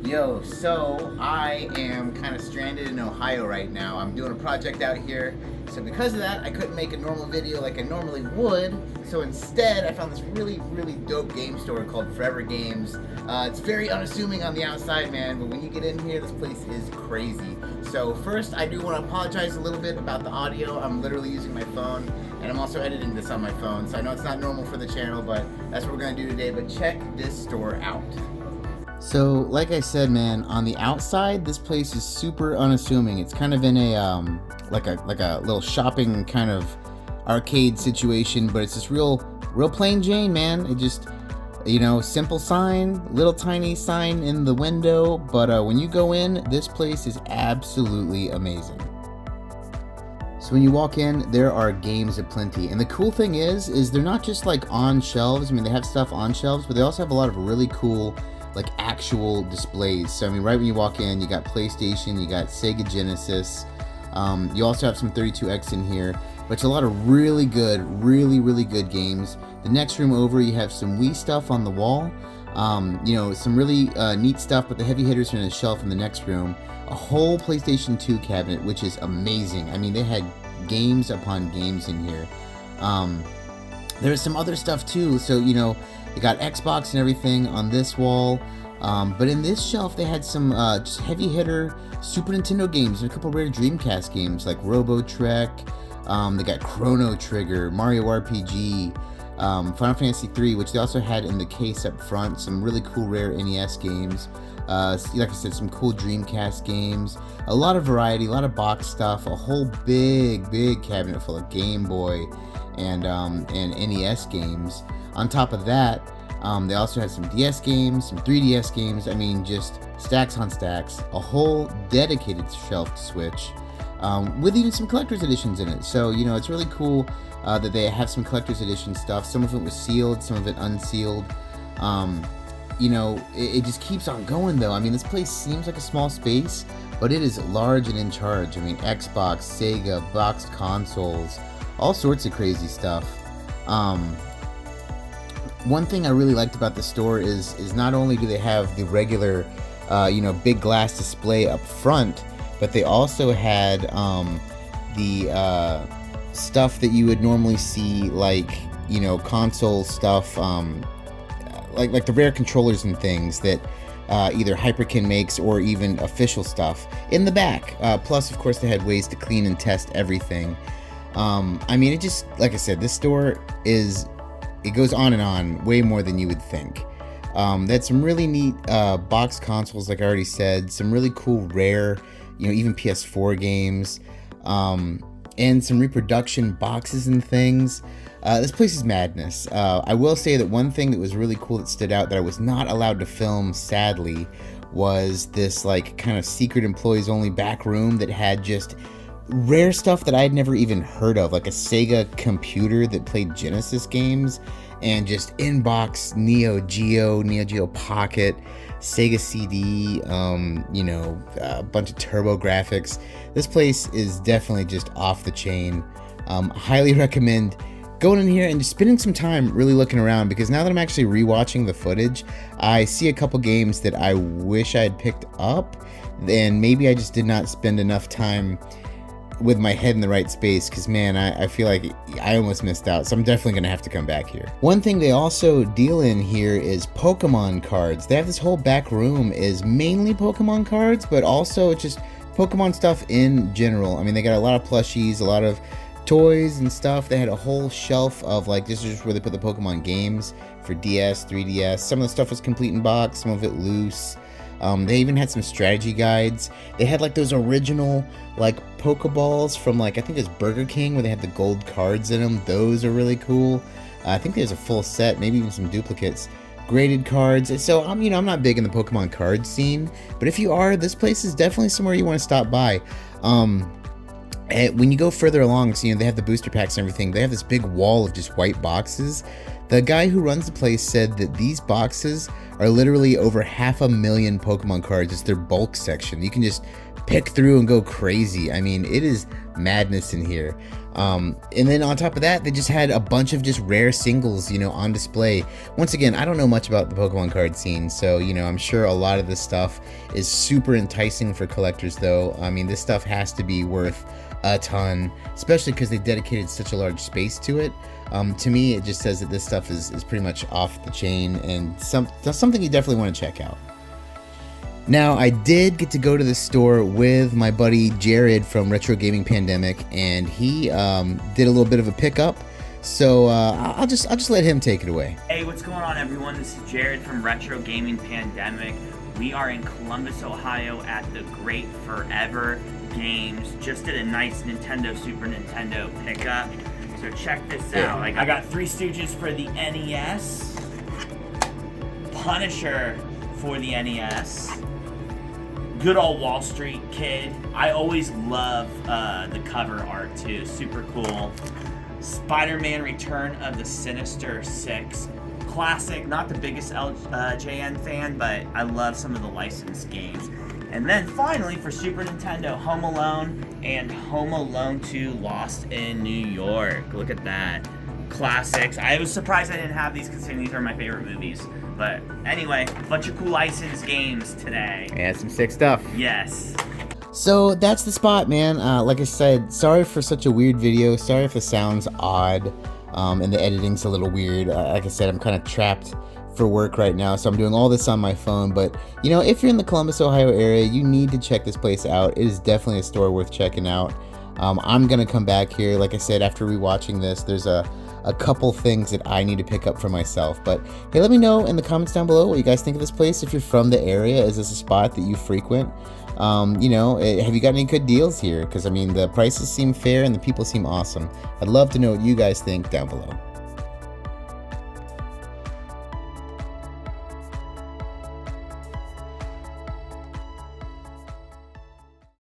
Yo, so I am kind of stranded in Ohio right now. I'm doing a project out here. So because of that, I couldn't make a normal video like I normally would. So instead, I found this really dope game store called Forever Games. It's very unassuming on the outside, man, but when you get in here, this place is crazy. So first, I do want to apologize a little bit about the audio. I'm literally using my phone, and I'm also editing this on my phone. So I know it's not normal for the channel, but that's what we're going to do today. But check this store out. So, like I said, man, on the outside, this place is super unassuming. It's kind of in a like a little shopping kind of arcade situation, but it's just real plain Jane, man. It just, simple sign, little tiny sign in the window, but when you go in, this place is absolutely amazing. So when you walk in, there are games aplenty, and the cool thing is they're not just like on shelves. I mean, they have stuff on shelves, but they also have a lot of really cool like actual displays. So I mean, right when you walk in, you got PlayStation, you got Sega Genesis, you also have some 32X in here, but it's a lot of really good games. The next room over, you have some Wii stuff on the wall, some really neat stuff, but the heavy hitters are in a shelf in the next room. A whole PlayStation 2 cabinet, which is amazing. I mean, they had games upon games in here. There's some other stuff too, so they got Xbox and everything on this wall, but in this shelf they had some just heavy hitter Super Nintendo games and a couple rare Dreamcast games like Robo Trek. They got Chrono Trigger, Mario RPG, Final Fantasy 3, which they also had in the case up front. Some really cool rare NES games. Like I said, some cool Dreamcast games. A lot of variety, a lot of box stuff. A whole big cabinet full of Game Boy and NES games. On top of that, they also had some DS games, some 3DS games. I mean, just stacks on stacks. A whole dedicated shelf to Switch, with even some collector's editions in it. So, it's really cool that they have some collector's edition stuff. Some of it was sealed, some of it unsealed. It just keeps on going, though. I mean, this place seems like a small space, but it is large and in charge. I mean, Xbox, Sega, boxed consoles, all sorts of crazy stuff. One thing I really liked about the store is not only do they have the regular, big glass display up front, but they also had the stuff that you would normally see, like, console stuff, like the rare controllers and things that either Hyperkin makes or even official stuff in the back. Plus, of course, they had ways to clean and test everything. I mean, it just, like I said, this store it goes on and on, way more than you would think. They had some really neat box consoles, like I already said, some really cool rare, even PS4 games, and some reproduction boxes and things. This place is madness. I will say that one thing that was really cool that stood out that I was not allowed to film, sadly, was this like kind of secret employees only back room that had just rare stuff that I had never even heard of, like a Sega computer that played Genesis games, and just in-box Neo Geo Pocket, Sega CD, a bunch of Turbo Graphics. This place is definitely just off the chain. Highly recommend going in here and just spending some time really looking around, because now that I'm actually rewatching the footage, I see a couple games that I wish I had picked up, and maybe I just did not spend enough time with my head in the right space, because man, I feel like I almost missed out, so I'm definitely gonna have to come back here. One thing they also deal in here is Pokemon cards. They have this whole back room is mainly Pokemon cards, but also just Pokemon stuff in general. I mean, they got a lot of plushies, a lot of toys and stuff. They had a whole shelf of, like, this is just where they put the Pokemon games for DS, 3DS. Some of the stuff was complete in box, some of it loose. They even had some strategy guides. They had like those original like Pokeballs from, like, I think it was Burger King, where they had the gold cards in them. Those are really cool. I think there's a full set, maybe even some duplicates. Graded cards. So I'm not big in the Pokemon card scene, but if you are, this place is definitely somewhere you want to stop by. When you go further along, so they have the booster packs and everything, they have this big wall of just white boxes. The guy who runs the place said that these boxes are literally over 500,000 Pokemon cards. It's their bulk section. You can just pick through and go crazy. I mean, it is madness in here. And then on top of that, they just had a bunch of just rare singles, you know, on display. Once again, I don't know much about the Pokemon card scene, so, you know, I'm sure a lot of this stuff is super enticing for collectors, though. I mean, this stuff has to be worth a ton, especially because they dedicated such a large space to it. To me, it just says that this stuff is pretty much off the chain and something you definitely want to check out. Now, I did get to go to the store with my buddy Jared from RetroGaming Pandemic, and he did a little bit of a pickup. So I'll just let him take it away. Hey, what's going on, everyone? This is Jared from RetroGaming Pandemic. We are in Columbus, Ohio, at the Great Forever Games. Just did a nice Nintendo Super Nintendo pickup. So check this out. I got Three Stooges for the NES, Punisher for the NES. Good old Wall Street Kid. I always love the cover art too. Super cool. Spider-Man Return of the Sinister Six. Classic. Not the biggest LJN fan, but I love some of the licensed games. And then finally for Super Nintendo, Home Alone and Home Alone 2 Lost in New York. Look at that. Classics. I was surprised I didn't have these considering these are my favorite movies. But anyway, a bunch of cool licensed games today. Yeah, some sick stuff. Yes. So that's the spot, man. Like I said, sorry for such a weird video. Sorry if the sound's odd and the editing's a little weird. Like I said, I'm kind of trapped for work right now, so I'm doing all this on my phone. But, you know, if you're in the Columbus, Ohio area, you need to check this place out. It is definitely a store worth checking out. I'm going to come back here. Like I said, after rewatching this, there's a couple things that I need to pick up for myself. But hey, let me know in the comments down below what you guys think of this place. If you're from the area, is this a spot that you frequent? You know, have you got any good deals here? Because I mean, the prices seem fair and the people seem awesome. I'd love to know what you guys think down below.